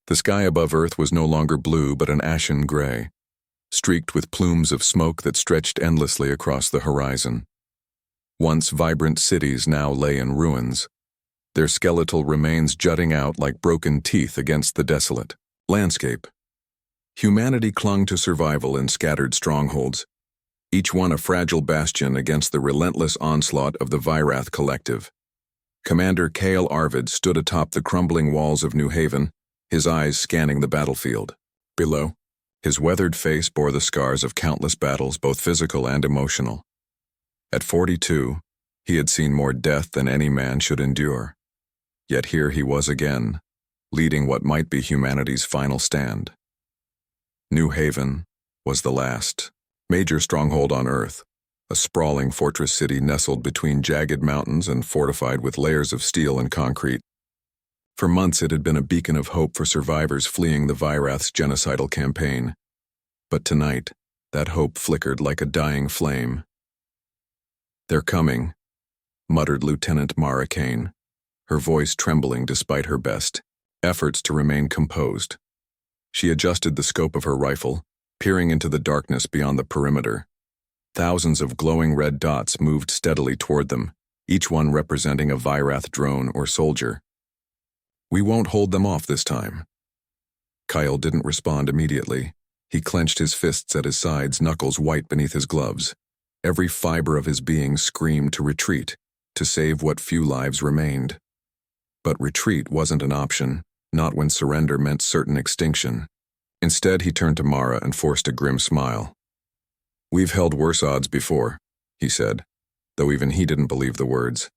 The sky above Earth was no longer blue but an ashen gray, streaked with plumes of smoke that stretched endlessly across the horizon. Once vibrant cities now lay in ruins, their skeletal remains jutting out like broken teeth against the desolate landscape. Humanity clung to survival in scattered strongholds, each one a fragile bastion against the relentless onslaught of the Vyrath Collective. Commander Kale Arvid stood atop the crumbling walls of New Haven, his eyes scanning the battlefield. Below, his weathered face bore the scars of countless battles, both physical and emotional. At 42, he had seen more death than any man should endure. Yet here he was again, leading what might be humanity's final stand. New Haven was the last major stronghold on Earth, a sprawling fortress city nestled between jagged mountains and fortified with layers of steel and concrete. For months it had been a beacon of hope for survivors fleeing the Vyrath's genocidal campaign. But tonight, that hope flickered like a dying flame. "They're coming," muttered Lieutenant Mara Kane, her voice trembling despite her best efforts to remain composed. She adjusted the scope of her rifle, peering into the darkness beyond the perimeter. Thousands of glowing red dots moved steadily toward them, each one representing a Vyrath drone or soldier. "We won't hold them off this time." Kyle didn't respond immediately. He clenched his fists at his sides, knuckles white beneath his gloves. Every fiber of his being screamed to retreat, to save what few lives remained. But retreat wasn't an option, not when surrender meant certain extinction. Instead, he turned to Mara and forced a grim smile. "We've held worse odds before," he said, though even he didn't believe the words.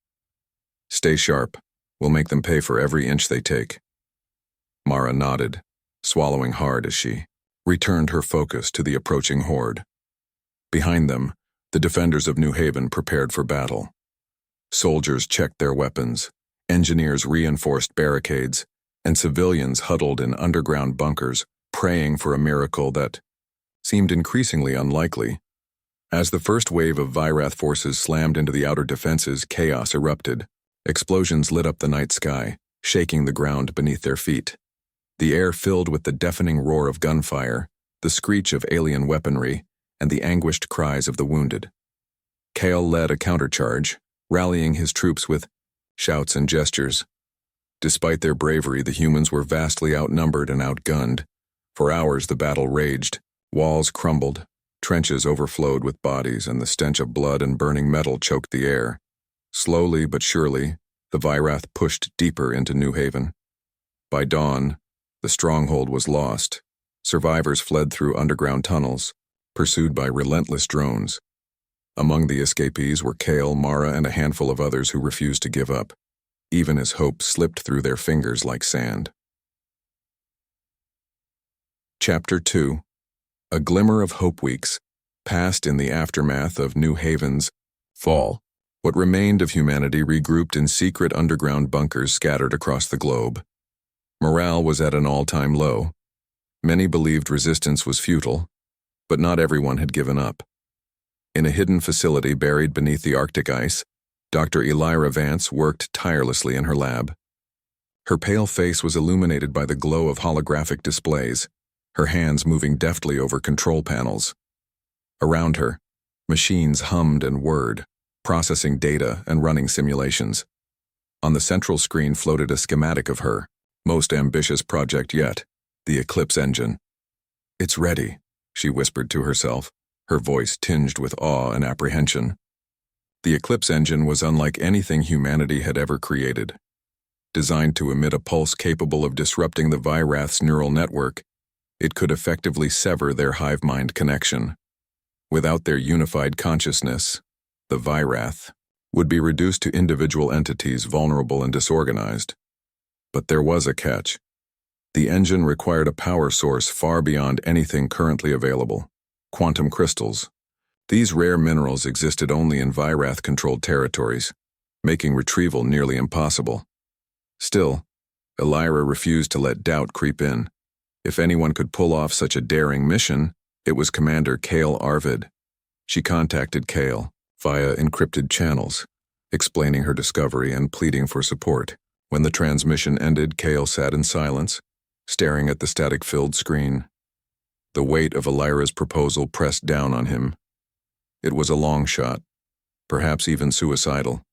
"Stay sharp. We'll make them pay for every inch they take." Mara nodded, swallowing hard as she returned her focus to the approaching horde. Behind them, the defenders of New Haven prepared for battle. Soldiers checked their weapons, engineers reinforced barricades, and civilians huddled in underground bunkers, praying for a miracle that seemed increasingly unlikely. As the first wave of Vyrath forces slammed into the outer defenses, chaos erupted. Explosions lit up the night sky, shaking the ground beneath their feet. The air filled with the deafening roar of gunfire, the screech of alien weaponry, and the anguished cries of the wounded. Kale led a countercharge, rallying his troops with shouts and gestures. Despite their bravery, the humans were vastly outnumbered and outgunned. For hours the battle raged. Walls crumbled, trenches overflowed with bodies, and the stench of blood and burning metal choked the air. Slowly but surely, the Vyrath pushed deeper into New Haven. By dawn, the stronghold was lost. Survivors fled through underground tunnels, pursued by relentless drones. Among the escapees were Kale, Mara, and a handful of others who refused to give up, even as hope slipped through their fingers like sand. Chapter 2. A Glimmer of Hope Weeks passed in the aftermath of New Haven's fall. What remained of humanity regrouped in secret underground bunkers scattered across the globe. Morale was at an all-time low. Many believed resistance was futile, but not everyone had given up. In a hidden facility buried beneath the Arctic ice, Dr. Elira Vance worked tirelessly in her lab. Her pale face was illuminated by the glow of holographic displays, her hands moving deftly over control panels. Around her, machines hummed and whirred, processing data and running simulations. On the central screen floated a schematic of her most ambitious project yet, the Eclipse engine. "It's ready," she whispered to herself, her voice tinged with awe and apprehension. The Eclipse engine was unlike anything humanity had ever created. Designed to emit a pulse capable of disrupting the Vyrath's neural network, it could effectively sever their hive-mind connection. Without their unified consciousness, the Vyrath would be reduced to individual entities vulnerable and disorganized. But there was a catch. The engine required a power source far beyond anything currently available: quantum crystals. These rare minerals existed only in Vyrath-controlled territories, making retrieval nearly impossible. Still, Elira refused to let doubt creep in. If anyone could pull off such a daring mission, it was Commander Kale Arvid. She contacted Kale via encrypted channels, explaining her discovery and pleading for support. When the transmission ended, Kale sat in silence, staring at the static-filled screen. The weight of Elira's proposal pressed down on him. It was a long shot, perhaps even suicidal,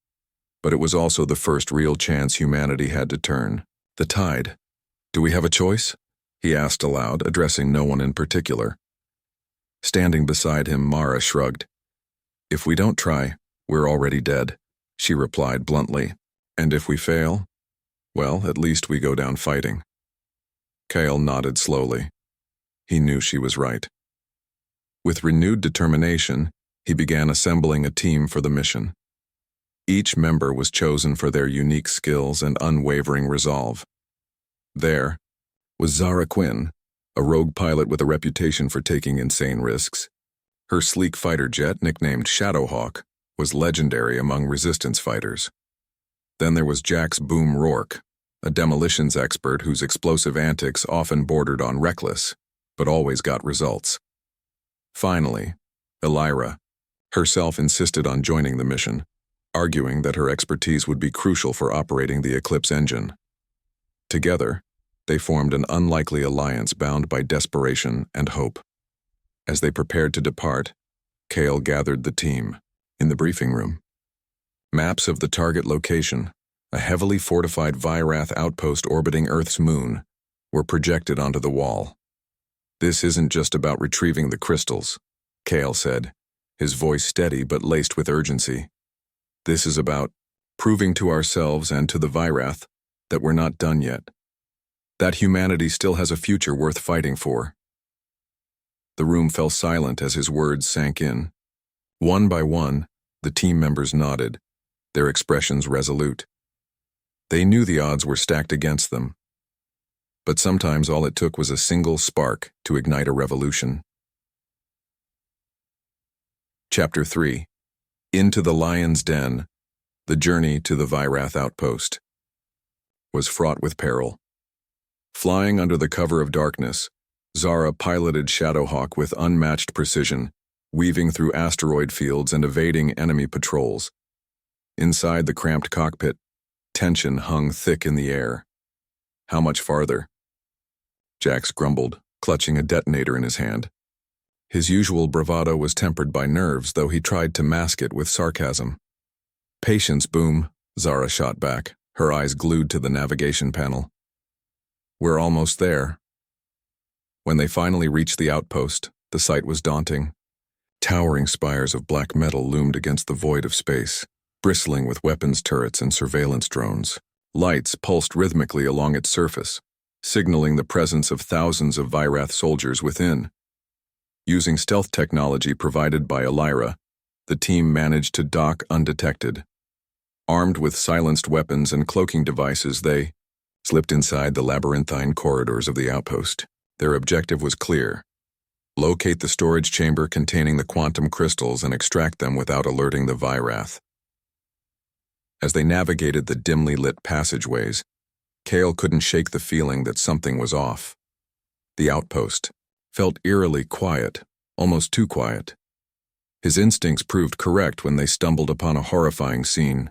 but it was also the first real chance humanity had to turn. The tide. Do we have a choice? He asked aloud, addressing no one in particular. Standing beside him, Mara shrugged. If we don't try, we're already dead, she replied bluntly. And if we fail, well, at least we go down fighting. Kale nodded slowly. He knew she was right. With renewed determination, he began assembling a team for the mission. Each member was chosen for their unique skills and unwavering resolve. There was Zara Quinn, a rogue pilot with a reputation for taking insane risks. Her sleek fighter jet, nicknamed Shadowhawk, was legendary among resistance fighters. Then there was Jax Boom Rourke, a demolitions expert whose explosive antics often bordered on reckless, but always got results. Finally, Elira herself insisted on joining the mission, arguing that her expertise would be crucial for operating the Eclipse engine. Together, they formed an unlikely alliance bound by desperation and hope. As they prepared to depart, Kale gathered the team in the briefing room. Maps of the target location, a heavily fortified Vyrath outpost orbiting Earth's moon, were projected onto the wall. This isn't just about retrieving the crystals, Kale said, his voice steady but laced with urgency. This is about proving to ourselves and to the Vyrath that we're not done yet. That humanity still has a future worth fighting for. The room fell silent as his words sank in. One by one, the team members nodded, their expressions resolute. They knew the odds were stacked against them. But sometimes all it took was a single spark to ignite a revolution. Chapter 3. Into the Lion's Den, the journey to the Vyrath outpost was fraught with peril. Flying under the cover of darkness, Zara piloted Shadowhawk with unmatched precision, weaving through asteroid fields and evading enemy patrols. Inside the cramped cockpit, tension hung thick in the air. How much farther? Jax grumbled, clutching a detonator in his hand. His usual bravado was tempered by nerves, though he tried to mask it with sarcasm. Patience, Boom, Zara shot back, her eyes glued to the navigation panel. We're almost there. When they finally reached the outpost, the sight was daunting. Towering spires of black metal loomed against the void of space, bristling with weapons turrets and surveillance drones. Lights pulsed rhythmically along its surface, signaling the presence of thousands of Vyrath soldiers within. Using stealth technology provided by Elira, the team managed to dock undetected. Armed with silenced weapons and cloaking devices, they slipped inside the labyrinthine corridors of the outpost. Their objective was clear: locate the storage chamber containing the quantum crystals and extract them without alerting the Vyrath. As they navigated the dimly lit passageways, Kale couldn't shake the feeling that something was off. The outpost felt eerily quiet, almost too quiet. His instincts proved correct when they stumbled upon a horrifying scene.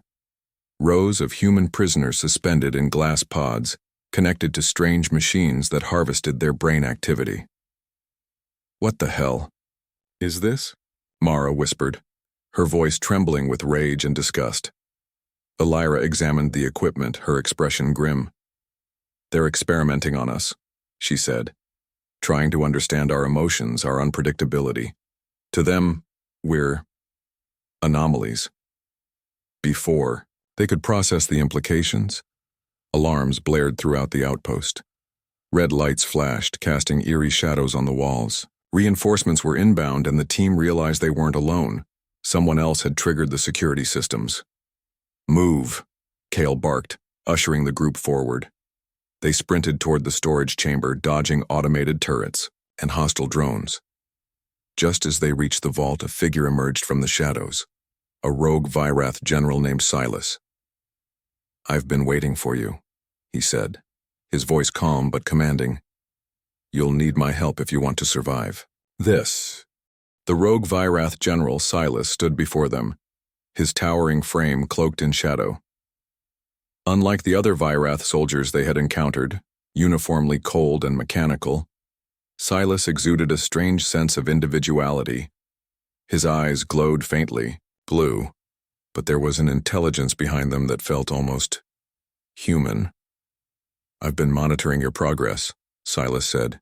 Rows of human prisoners suspended in glass pods, connected to strange machines that harvested their brain activity. What the hell is this? Mara whispered, her voice trembling with rage and disgust. Elira examined the equipment, her expression grim. They're experimenting on us, she said, trying to understand our emotions, our unpredictability. To them, we're anomalies. Before they could process the implications, alarms blared throughout the outpost. Red lights flashed, casting eerie shadows on the walls. Reinforcements were inbound, and the team realized they weren't alone. Someone else had triggered the security systems. Move, Kale barked, ushering the group forward. They sprinted toward the storage chamber, dodging automated turrets and hostile drones. Just as they reached the vault, a figure emerged from the shadows, a rogue Vyrath general named Silas. "I've been waiting for you," he said, his voice calm but commanding. "You'll need my help if you want to survive." The rogue Vyrath general, Silas, stood before them, his towering frame cloaked in shadow. Unlike the other Vyrath soldiers they had encountered, Uniformly cold and mechanical, Silas exuded a strange sense of individuality. His eyes glowed faintly, blue, but there was an intelligence behind them that felt almost human. "I've been monitoring your progress," Silas said,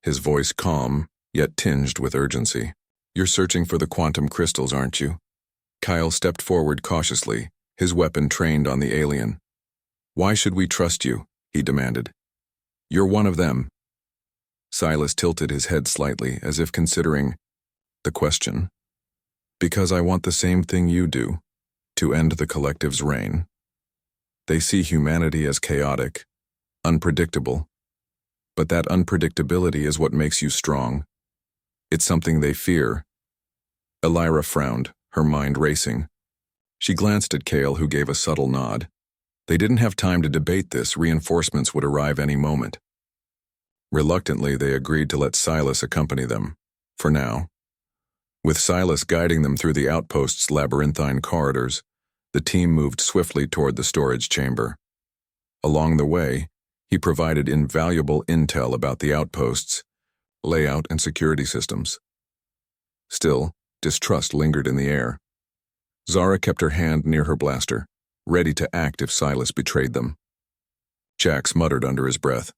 his voice calm, yet tinged with urgency. "You're searching for the quantum crystals, aren't you?" Kyle stepped forward cautiously, his weapon trained on the alien. "Why should we trust you?" he demanded. "You're one of them." Silas tilted his head slightly, as if considering the question. "Because I want the same thing you do, to end the collective's reign." They see humanity as chaotic, unpredictable. But that unpredictability is what makes you strong. It's something they fear. Elira frowned, her mind racing. She glanced at Kale, who gave a subtle nod. They didn't have time to debate this. Reinforcements would arrive any moment. Reluctantly, they agreed to let Silas accompany them, for now. With Silas guiding them through the outpost's labyrinthine corridors, the team moved swiftly toward the storage chamber. Along the way, he provided invaluable intel about the outposts, layout, and security systems. Still, distrust lingered in the air. Zara kept her hand near her blaster, ready to act if Silas betrayed them. Jax muttered under his breath,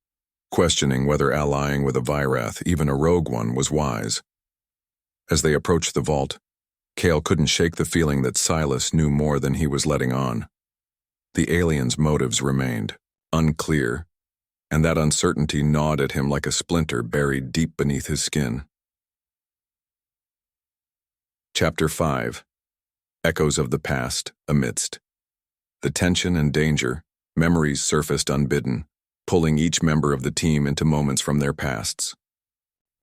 questioning whether allying with a Vyrath, even a rogue one, was wise. As they approached the vault, Kale couldn't shake the feeling that Silas knew more than he was letting on. The alien's motives remained unclear, and that uncertainty gnawed at him like a splinter buried deep beneath his skin. Chapter 5. Echoes of the Past Amidst. The tension and danger, memories surfaced unbidden, pulling each member of the team into moments from their pasts.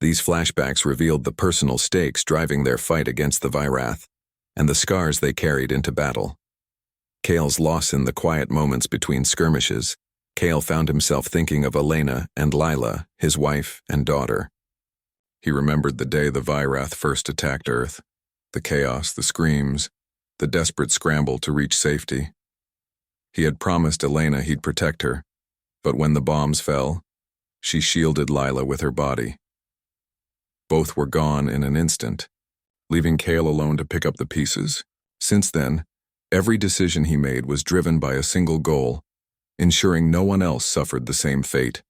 These flashbacks revealed the personal stakes driving their fight against the Vyrath, and the scars they carried into battle. Kale's loss in the quiet moments between skirmishes, Kale found himself thinking of Elena and Lila, his wife and daughter. He remembered the day the Vyrath first attacked Earth, the chaos, the screams, the desperate scramble to reach safety. He had promised Elena he'd protect her, but when the bombs fell, she shielded Lila with her body. Both were gone in an instant, leaving Kale alone to pick up the pieces. Since then, every decision he made was driven by a single goal, ensuring no one else suffered the same fate.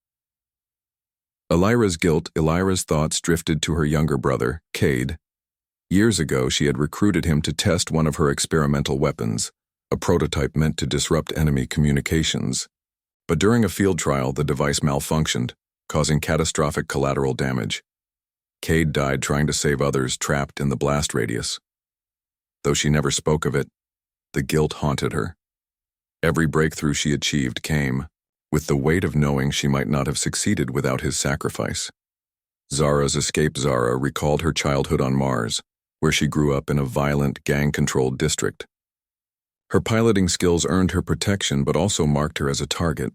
Elira's thoughts drifted to her younger brother, Cade. Years ago, she had recruited him to test one of her experimental weapons, a prototype meant to disrupt enemy communications. But during a field trial, the device malfunctioned, causing catastrophic collateral damage. Cade died trying to save others trapped in the blast radius. Though she never spoke of it, the guilt haunted her. Every breakthrough she achieved came with the weight of knowing she might not have succeeded without his sacrifice. Zara's escape. Zara recalled her childhood on Mars, where she grew up in a violent, gang-controlled district. Her piloting skills earned her protection but also marked her as a target.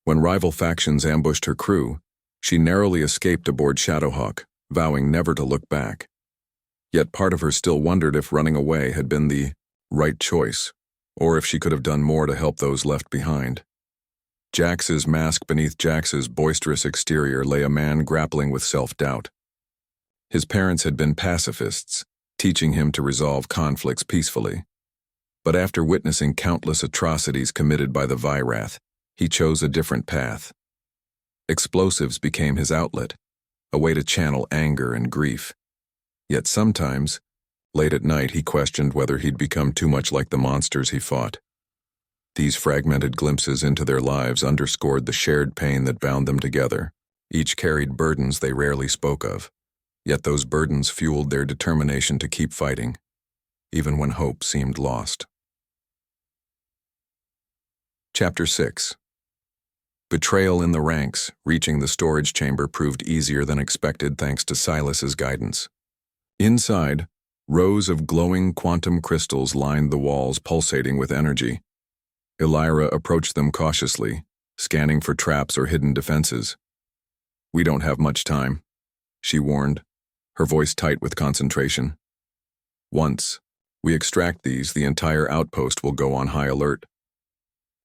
When rival factions ambushed her crew, she narrowly escaped aboard Shadowhawk, vowing never to look back. Yet part of her still wondered if running away had been the right choice, or if she could have done more to help those left behind. Jax's mask beneath Jax's boisterous exterior lay a man grappling with self-doubt. His parents had been pacifists, teaching him to resolve conflicts peacefully. But after witnessing countless atrocities committed by the Vyrath, he chose a different path. Explosives became his outlet, a way to channel anger and grief. Yet sometimes, late at night, he questioned whether he'd become too much like the monsters he fought. These fragmented glimpses into their lives underscored the shared pain that bound them together. Each carried burdens they rarely spoke of, yet those burdens fueled their determination to keep fighting, even when hope seemed lost. Chapter 6. Betrayal in the ranks. Reaching the storage chamber proved easier than expected thanks to Silas's guidance. Inside, rows of glowing quantum crystals lined the walls, pulsating with energy. Elira approached them cautiously, scanning for traps or hidden defenses. "We don't have much time," she warned, her voice tight with concentration. "Once we extract these, the entire outpost will go on high alert."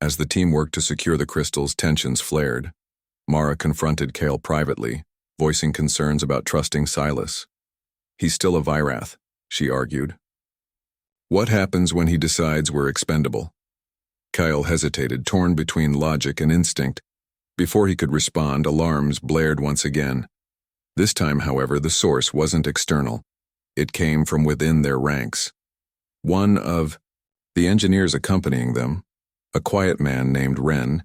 As the team worked to secure the crystals, tensions flared. Mara confronted Kale privately, voicing concerns about trusting Silas. He's still a Virath, she argued. What happens when he decides we're expendable? Kyle hesitated, torn between logic and instinct. Before he could respond, alarms blared once again. This time, however, the source wasn't external. It came from within their ranks. One of the engineers accompanying them, a quiet man named Wren,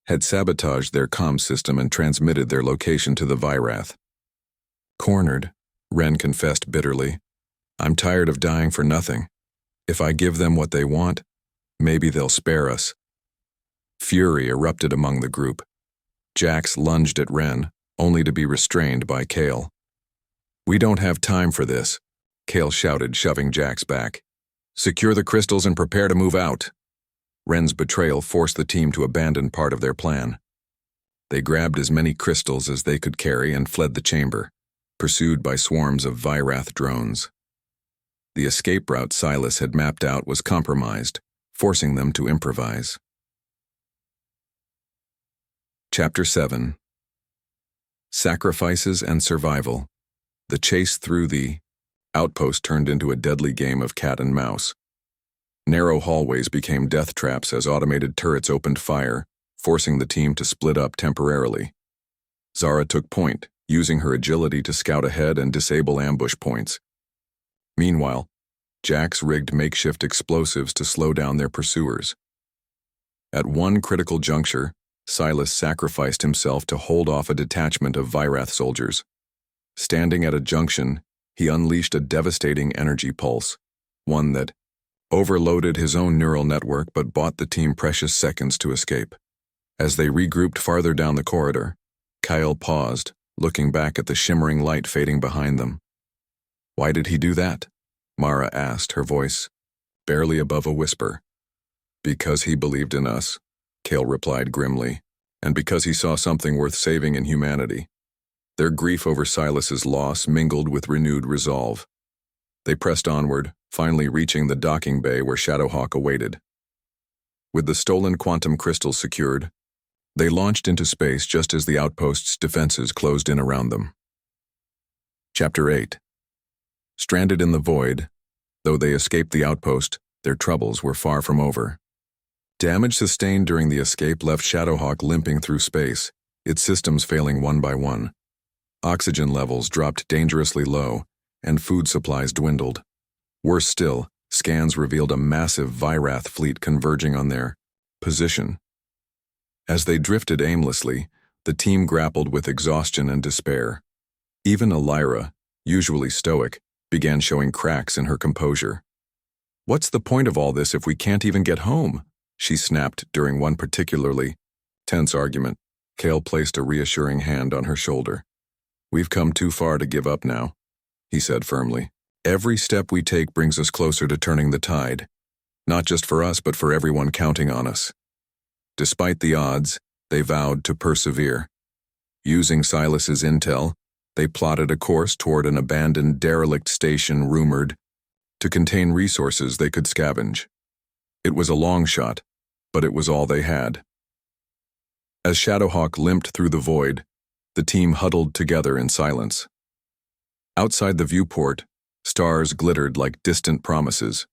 had sabotaged their comm system and transmitted their location to the Virath. Cornered, Wren confessed bitterly. I'm tired of dying for nothing. If I give them what they want, maybe they'll spare us. Fury erupted among the group. Jax lunged at Wren, only to be restrained by Kale. We don't have time for this, Kale shouted, shoving Jax back. Secure the crystals and prepare to move out. Wren's betrayal forced the team to abandon part of their plan. They grabbed as many crystals as they could carry and fled the chamber, pursued by swarms of Virath drones. The escape route Silas had mapped out was compromised, forcing them to improvise. Chapter 7. Sacrifices and Survival. The chase through the outpost turned into a deadly game of cat and mouse. Narrow hallways became death traps as automated turrets opened fire, forcing the team to split up temporarily. Zara took point, using her agility to scout ahead and disable ambush points. Meanwhile, Jax rigged makeshift explosives to slow down their pursuers. At one critical juncture, Silas sacrificed himself to hold off a detachment of Virath soldiers. Standing at a junction, he unleashed a devastating energy pulse, one that overloaded his own neural network but bought the team precious seconds to escape. As they regrouped farther down the corridor, Kyle paused, looking back at the shimmering light fading behind them. Why did he do that? Mara asked, her voice barely above a whisper. Because he believed in us, Kale replied grimly, and because he saw something worth saving in humanity. Their grief over Silas's loss mingled with renewed resolve. They pressed onward, finally reaching the docking bay where Shadowhawk awaited. With the stolen quantum crystals secured, they launched into space just as the outpost's defenses closed in around them. Chapter 8. Stranded in the void, though they escaped the outpost, their troubles were far from over. Damage sustained during the escape left Shadowhawk limping through space, its systems failing one by one. Oxygen levels dropped dangerously low, and food supplies dwindled. Worse still, scans revealed a massive Virath fleet converging on their position. As they drifted aimlessly, the team grappled with exhaustion and despair. Even Elira, usually stoic, began showing cracks in her composure. What's the point of all this if we can't even get home? She snapped during one particularly tense argument. Kale placed a reassuring hand on her shoulder. We've come too far to give up now, he said firmly. Every step we take brings us closer to turning the tide, not just for us but for everyone counting on us. Despite the odds, they vowed to persevere. Using Silas's intel, they plotted a course toward an abandoned derelict station rumored to contain resources they could scavenge. It was a long shot, but it was all they had. As Shadowhawk limped through the void, the team huddled together in silence. Outside the viewport, stars glittered like distant promises.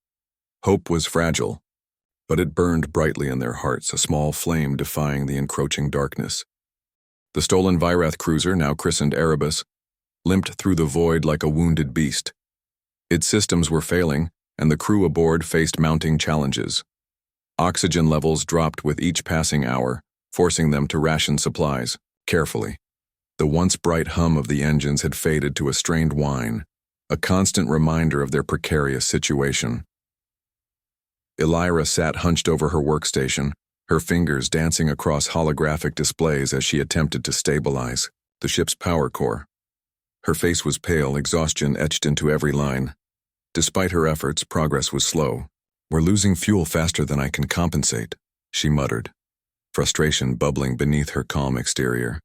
Hope was fragile, but it burned brightly in their hearts, a small flame defying the encroaching darkness. The stolen Virath cruiser, now christened Erebus, limped through the void like a wounded beast. Its systems were failing, and the crew aboard faced mounting challenges. Oxygen levels dropped with each passing hour, forcing them to ration supplies carefully. The once bright hum of the engines had faded to a strained whine, a constant reminder of their precarious situation. Elira sat hunched over her workstation, her fingers dancing across holographic displays as she attempted to stabilize the ship's power core. Her face was pale, exhaustion etched into every line. Despite her efforts, progress was slow. We're losing fuel faster than I can compensate, she muttered, frustration bubbling beneath her calm exterior.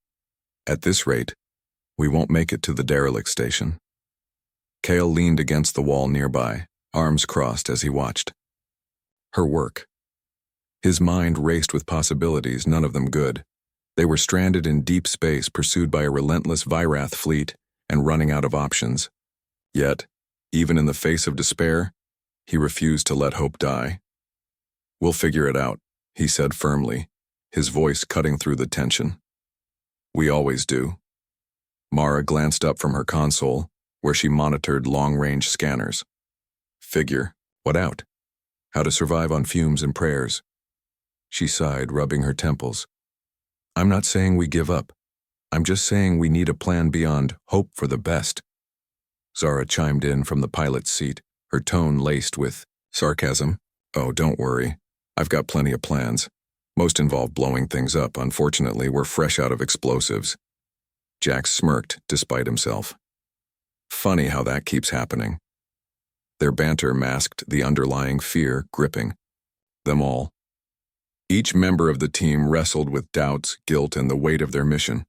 At this rate, we won't make it to the derelict station. Kale leaned against the wall nearby, arms crossed as he watched. Her work. His mind raced with possibilities, none of them good. They were stranded in deep space, pursued by a relentless Vyrath fleet and running out of options. Yet, even in the face of despair, he refused to let hope die. "We'll figure it out," he said firmly, his voice cutting through the tension. "We always do." Mara glanced up from her console, where she monitored long-range scanners. "Figure, what out? How to survive on fumes and prayers." She sighed, rubbing her temples. "I'm not saying we give up. I'm just saying we need a plan beyond hope for the best." Zara chimed in from the pilot's seat, her tone laced with sarcasm. "Oh, don't worry. I've got plenty of plans. Most involve blowing things up. Unfortunately, we're fresh out of explosives." Jack smirked despite himself. Funny how that keeps happening. Their banter masked the underlying fear gripping them all. Each member of the team wrestled with doubts, guilt, and the weight of their mission.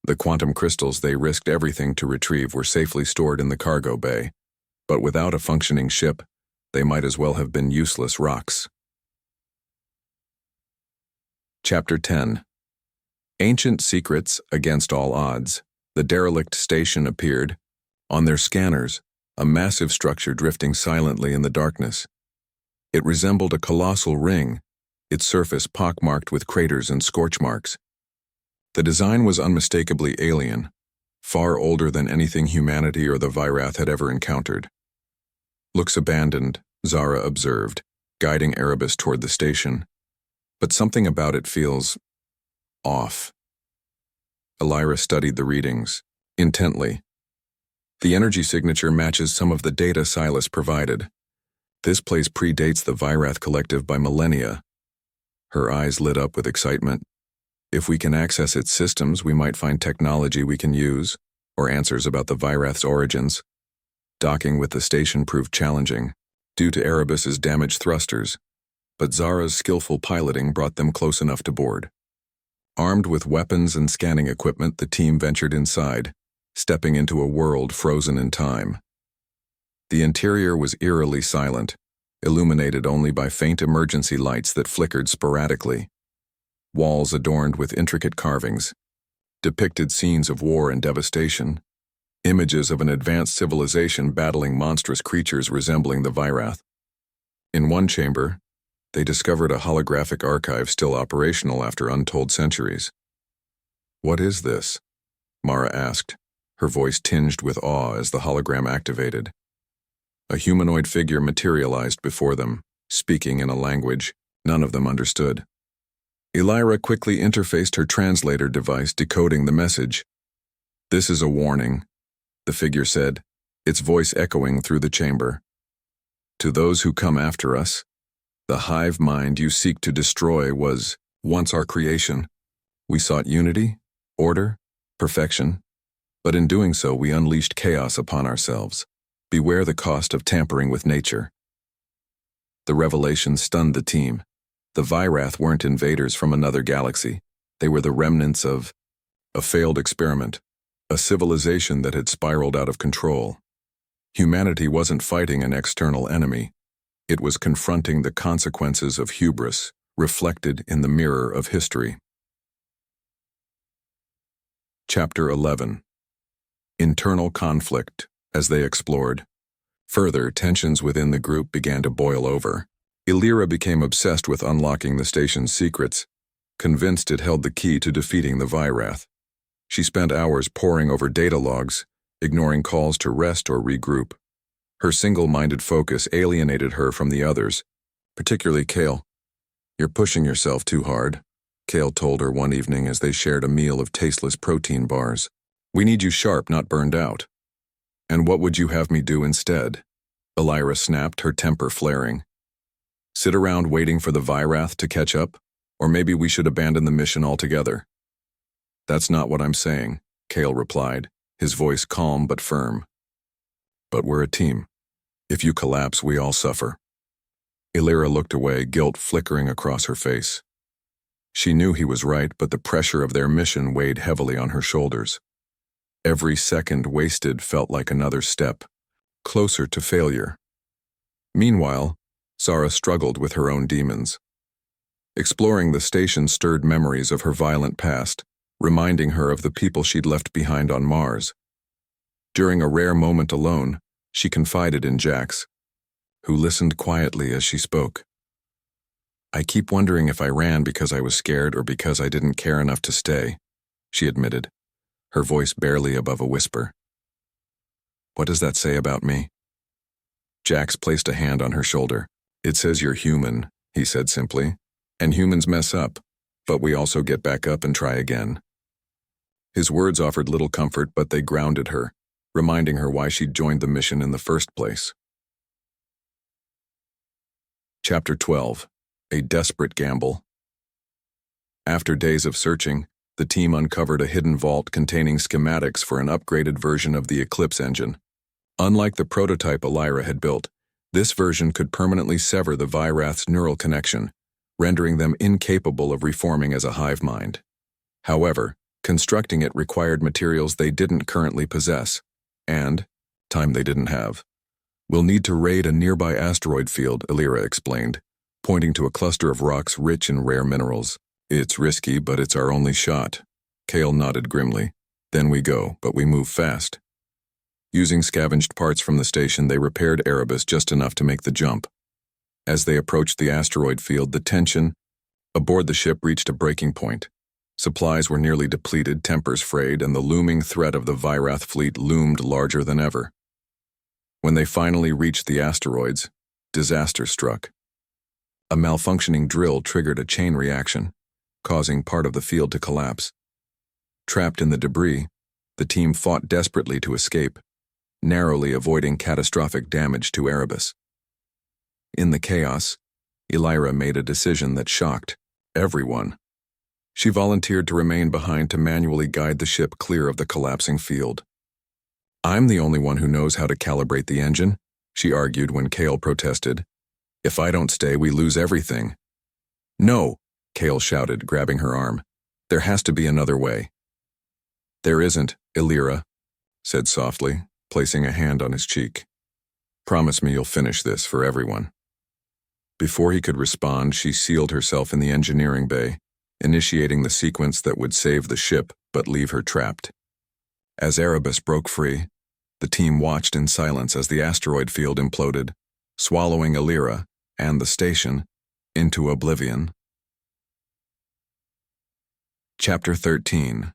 The quantum crystals they risked everything to retrieve were safely stored in the cargo bay, but without a functioning ship, they might as well have been useless rocks. Chapter 10. Ancient Secrets Against All Odds. The derelict station appeared. On their scanners, a massive structure drifting silently in the darkness. It resembled a colossal ring, its surface pockmarked with craters and scorch marks. The design was unmistakably alien, far older than anything humanity or the Vyrath had ever encountered. "Looks abandoned," Zara observed, guiding Erebus toward the station. "But something about it feels off." Elira studied the readings intently. "The energy signature matches some of the data Silas provided. This place predates the Vyrath Collective by millennia." Her eyes lit up with excitement. "If we can access its systems, we might find technology we can use, or answers about the Vyrath's origins." Docking with the station proved challenging, due to Erebus's damaged thrusters, but Zara's skillful piloting brought them close enough to board. Armed with weapons and scanning equipment, the team ventured inside, stepping into a world frozen in time. The interior was eerily silent, illuminated only by faint emergency lights that flickered sporadically. Walls adorned with intricate carvings depicted scenes of war and devastation, images of an advanced civilization battling monstrous creatures resembling the Vyrath. In one chamber, they discovered a holographic archive still operational after untold centuries. "What is this?" Mara asked, her voice tinged with awe as the hologram activated. A humanoid figure materialized before them, speaking in a language none of them understood. Elira quickly interfaced her translator device, decoding the message. "This is a warning," the figure said, its voice echoing through the chamber. "To those who come after us, the hive mind you seek to destroy was once our creation. We sought unity, order, perfection, but in doing so we unleashed chaos upon ourselves. Beware the cost of tampering with nature." The revelation stunned the team. The Vyrath weren't invaders from another galaxy. They were the remnants of a failed experiment, a civilization that had spiraled out of control. Humanity wasn't fighting an external enemy. It was confronting the consequences of hubris, reflected in the mirror of history. Chapter 11. Internal conflict. As they explored further, tensions within the group began to boil over. Elira became obsessed with unlocking the station's secrets, convinced it held the key to defeating the Vyrath. She spent hours poring over data logs, ignoring calls to rest or regroup. Her single-minded focus alienated her from the others, particularly Kale. "You're pushing yourself too hard," Kale told her one evening as they shared a meal of tasteless protein bars. "We need you sharp, not burned out." "And what would you have me do instead?" Elira snapped, her temper flaring. "Sit around waiting for the Vyrath to catch up? Or maybe we should abandon the mission altogether?" "That's not what I'm saying," Kale replied, his voice calm but firm. "But we're a team. If you collapse, we all suffer." Elira looked away, guilt flickering across her face. She knew he was right, but the pressure of their mission weighed heavily on her shoulders. Every second wasted felt like another step, closer to failure. Meanwhile, Zara struggled with her own demons. Exploring the station stirred memories of her violent past, reminding her of the people she'd left behind on Mars. During a rare moment alone, she confided in Jax, who listened quietly as she spoke. "I keep wondering if I ran because I was scared or because I didn't care enough to stay," she admitted, her voice barely above a whisper. "What does that say about me?" Jax placed a hand on her shoulder. "It says you're human," he said simply, "and humans mess up, but we also get back up and try again." His words offered little comfort, but they grounded her, reminding her why she'd joined the mission in the first place. Chapter 12. A Desperate Gamble. After days of searching, the team uncovered a hidden vault containing schematics for an upgraded version of the Eclipse engine. Unlike the prototype Elira had built, this version could permanently sever the Vyrath's neural connection, rendering them incapable of reforming as a hive mind. However, constructing it required materials they didn't currently possess, and time they didn't have. "We'll need to raid a nearby asteroid field," Elira explained, pointing to a cluster of rocks rich in rare minerals. "It's risky, but it's our only shot." Kale nodded grimly. "Then we go, but we move fast." Using scavenged parts from the station, they repaired Erebus just enough to make the jump. As they approached the asteroid field, the tension aboard the ship reached a breaking point. Supplies were nearly depleted, tempers frayed, and the looming threat of the Vyrath fleet loomed larger than ever. When they finally reached the asteroids, disaster struck. A malfunctioning drill triggered a chain reaction, causing part of the field to collapse. Trapped in the debris, the team fought desperately to escape, narrowly avoiding catastrophic damage to Erebus. In the chaos, Elira made a decision that shocked everyone. She volunteered to remain behind to manually guide the ship clear of the collapsing field. "I'm the only one who knows how to calibrate the engine," she argued when Kale protested. "If I don't stay, we lose everything." "No," Kale shouted, grabbing her arm. "There has to be another way." "There isn't," Elira said softly, placing a hand on his cheek. "Promise me you'll finish this for everyone." Before he could respond, she sealed herself in the engineering bay, initiating the sequence that would save the ship but leave her trapped. As Erebus broke free, the team watched in silence as the asteroid field imploded, swallowing Elira and the station into oblivion. Chapter 13.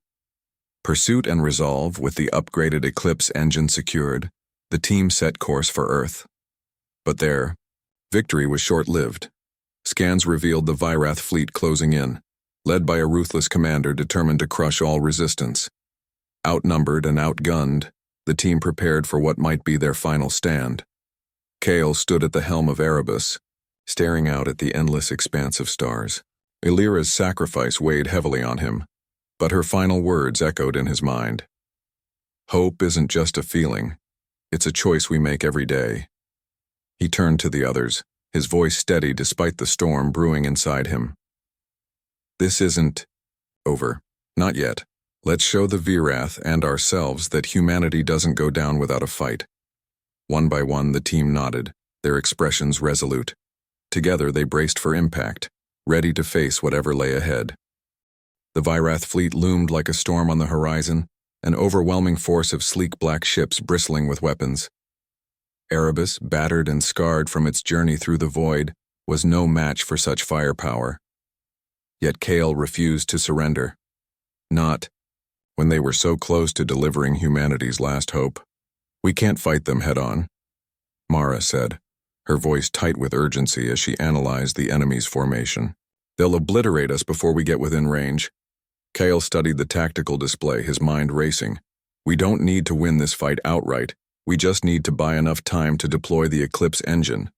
Pursuit and resolve. With the upgraded Eclipse engine secured, the team set course for Earth. But their victory was short-lived. Scans revealed the Vyrath fleet closing in, led by a ruthless commander determined to crush all resistance. Outnumbered and outgunned, the team prepared for what might be their final stand. Kale stood at the helm of Erebus, staring out at the endless expanse of stars. Elira's sacrifice weighed heavily on him, but her final words echoed in his mind. "Hope isn't just a feeling, it's a choice we make every day." He turned to the others, his voice steady despite the storm brewing inside him. "This isn't over. Not yet. Let's show the Vyrath and ourselves that humanity doesn't go down without a fight." One by one, the team nodded, their expressions resolute. Together, they braced for impact, ready to face whatever lay ahead. The Vyrath fleet loomed like a storm on the horizon, an overwhelming force of sleek black ships bristling with weapons. Erebus, battered and scarred from its journey through the void, was no match for such firepower. Yet Kale refused to surrender. Not when they were so close to delivering humanity's last hope. "We can't fight them head-on," Mara said, her voice tight with urgency as she analyzed the enemy's formation. "They'll obliterate us before we get within range." Kale studied the tactical display, his mind racing. "We don't need to win this fight outright. We just need to buy enough time to deploy the Eclipse engine."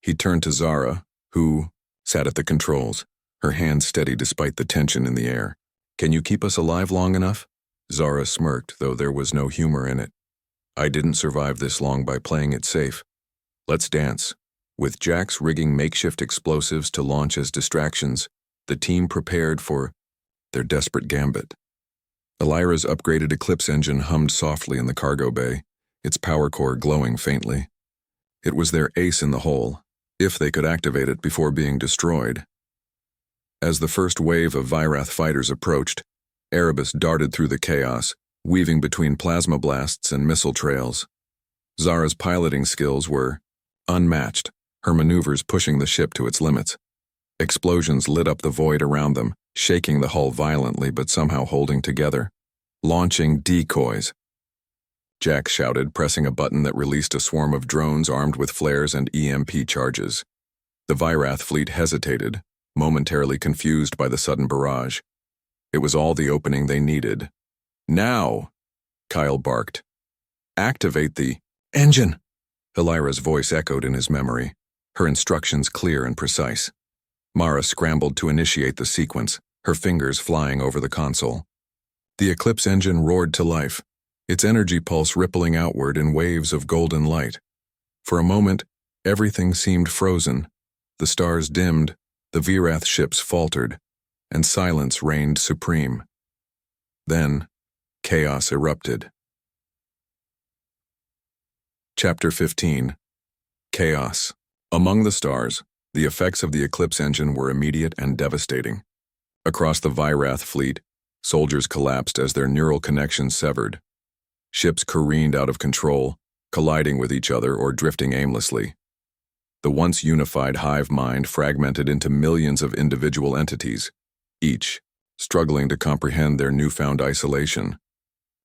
He turned to Zara, who sat at the controls, her hands steady despite the tension in the air. "Can you keep us alive long enough?" Zara smirked, though there was no humor in it. "I didn't survive this long by playing it safe. Let's dance." With Jax rigging makeshift explosives to launch as distractions, the team prepared for their desperate gambit. Elira's upgraded Eclipse engine hummed softly in the cargo bay, its power core glowing faintly. It was their ace in the hole, if they could activate it before being destroyed. As the first wave of Vyrath fighters approached, Erebus darted through the chaos, weaving between plasma blasts and missile trails. Zara's piloting skills were unmatched, her maneuvers pushing the ship to its limits. Explosions lit up the void around them, shaking the hull violently but somehow holding together. Launching decoys. Jack shouted, pressing a button that released a swarm of drones armed with flares and EMP charges. The Vyrath fleet hesitated, momentarily confused by the sudden barrage. It was all the opening they needed. Now, Kyle barked. Activate the engine. Hilira's voice echoed in his memory, her instructions clear and precise. Mara scrambled to initiate the sequence, her fingers flying over the console. The Eclipse engine roared to life, its energy pulse rippling outward in waves of golden light. For a moment, everything seemed frozen. The stars dimmed, the Vyrath ships faltered, and silence reigned supreme. Then, chaos erupted. Chapter 15. Chaos. Among the stars, the effects of the Eclipse engine were immediate and devastating. Across the Vyrath fleet, soldiers collapsed as their neural connections severed. Ships careened out of control, colliding with each other or drifting aimlessly. The once unified hive mind fragmented into millions of individual entities, each struggling to comprehend their newfound isolation.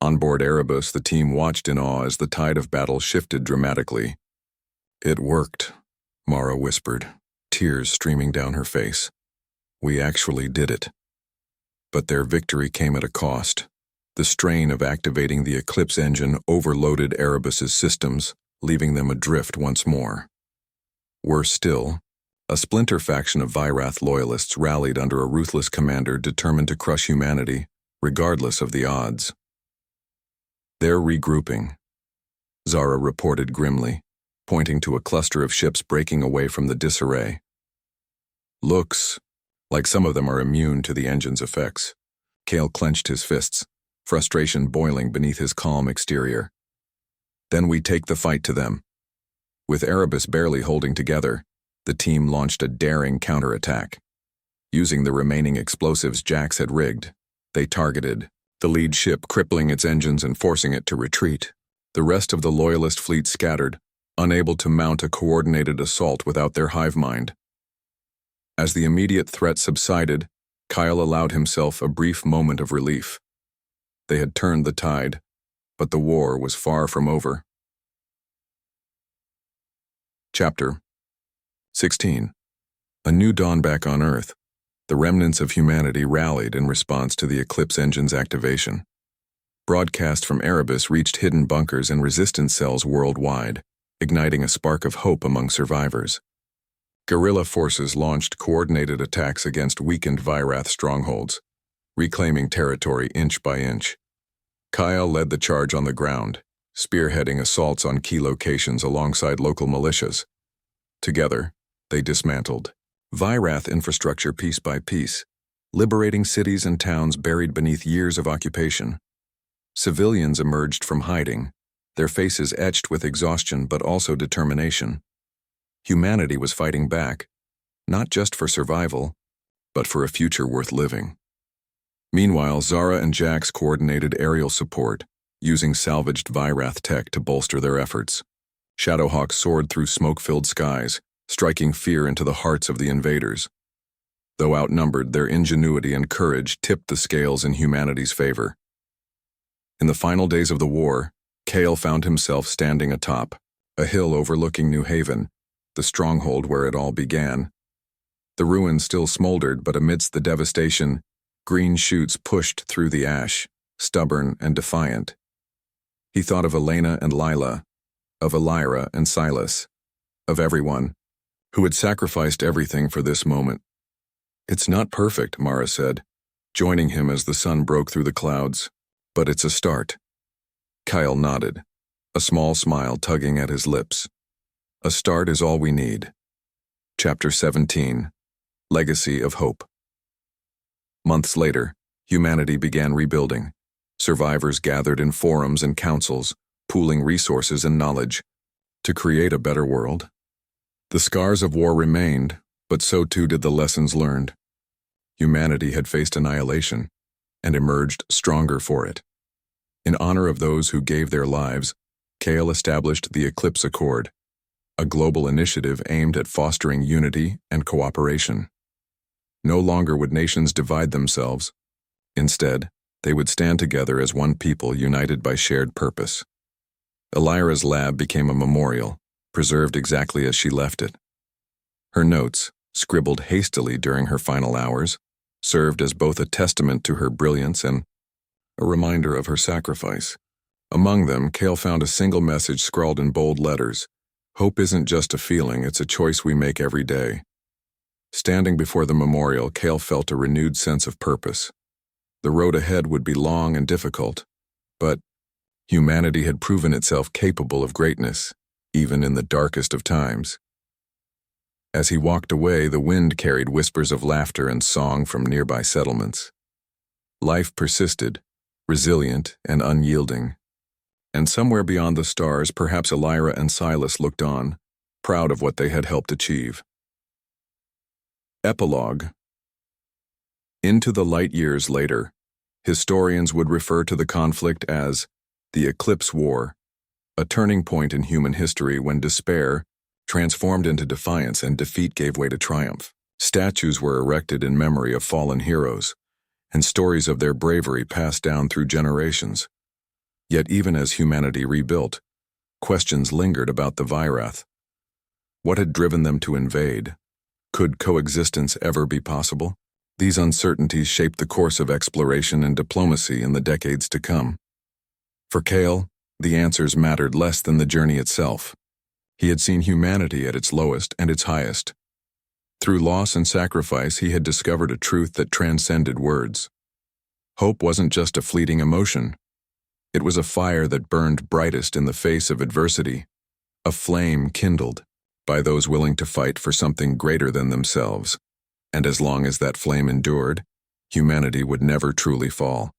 On board Erebus, the team watched in awe as the tide of battle shifted dramatically. "It worked," Mara whispered, tears streaming down her face. "We actually did it." But their victory came at a cost. The strain of activating the Eclipse engine overloaded Erebus's systems, leaving them adrift once more. Worse still, a splinter faction of Vyrath loyalists rallied under a ruthless commander determined to crush humanity, regardless of the odds. "They're regrouping," Zara reported grimly, pointing to a cluster of ships breaking away from the disarray. "Looks like some of them are immune to the engine's effects." Kale clenched his fists, frustration boiling beneath his calm exterior. "Then we take the fight to them." With Erebus barely holding together, the team launched a daring counterattack. Using the remaining explosives Jax had rigged, they targeted the lead ship, crippling its engines and forcing it to retreat. The rest of the Loyalist fleet scattered, unable to mount a coordinated assault without their hive mind. As the immediate threat subsided, Kyle allowed himself a brief moment of relief. They had turned the tide, but the war was far from over. Chapter 16. A new dawn back on Earth. The remnants of humanity rallied in response to the Eclipse engine's activation. Broadcast from Erebus reached hidden bunkers and resistance cells worldwide, igniting a spark of hope among survivors. Guerrilla forces launched coordinated attacks against weakened Vyrath strongholds, reclaiming territory inch by inch. Kyle led the charge on the ground, spearheading assaults on key locations alongside local militias. Together, they dismantled Vyrath infrastructure piece by piece, liberating cities and towns buried beneath years of occupation. Civilians emerged from hiding, their faces etched with exhaustion but also determination. Humanity was fighting back, not just for survival, but for a future worth living. Meanwhile, Zara and Jax coordinated aerial support, using salvaged Vyrath tech to bolster their efforts. Shadowhawks soared through smoke-filled skies, striking fear into the hearts of the invaders. Though outnumbered, their ingenuity and courage tipped the scales in humanity's favor. In the final days of the war, Kale found himself standing atop a hill overlooking New Haven, the stronghold where it all began. The ruins still smoldered, but amidst the devastation, green shoots pushed through the ash, stubborn and defiant. He thought of Elena and Lila, of Elira and Silas, of everyone who had sacrificed everything for this moment. "It's not perfect," Mara said, joining him as the sun broke through the clouds, "but it's a start." Kyle nodded, a small smile tugging at his lips. A start is all we need. Chapter 17. Legacy of Hope. Months later, humanity began rebuilding. Survivors gathered in forums and councils, pooling resources and knowledge to create a better world. The scars of war remained, but so too did the lessons learned. humanity had faced annihilation and emerged stronger for it. In honor of those who gave their lives, Kale established the Eclipse Accord, a global initiative aimed at fostering unity and cooperation. No longer would nations divide themselves. Instead, they would stand together as one people united by shared purpose. Elira's lab became a memorial, preserved exactly as she left it. Her notes, scribbled hastily during her final hours, served as both a testament to her brilliance and a reminder of her sacrifice. Among them, Kale found a single message scrawled in bold letters: "Hope isn't just a feeling, it's a choice we make every day." Standing before the memorial, Kale felt a renewed sense of purpose. The road ahead would be long and difficult, but humanity had proven itself capable of greatness, even in the darkest of times. As he walked away, the wind carried whispers of laughter and song from nearby settlements. Life persisted, resilient and unyielding. And somewhere beyond the stars, perhaps Elira and Silas looked on, proud of what they had helped achieve. Epilogue. Into the light years later, historians would refer to the conflict as the Eclipse War, a turning point in human history when despair transformed into defiance and defeat gave way to triumph. Statues were erected in memory of fallen heroes, and stories of their bravery passed down through generations. Yet even as humanity rebuilt, questions lingered about the Vyrath. What had driven them to invade? Could coexistence ever be possible? These uncertainties shaped the course of exploration and diplomacy in the decades to come. For Kale, the answers mattered less than the journey itself. He had seen humanity at its lowest and its highest. Through loss and sacrifice, he had discovered a truth that transcended words. Hope wasn't just a fleeting emotion. It was a fire that burned brightest in the face of adversity, a flame kindled by those willing to fight for something greater than themselves. And as long as that flame endured, humanity would never truly fall.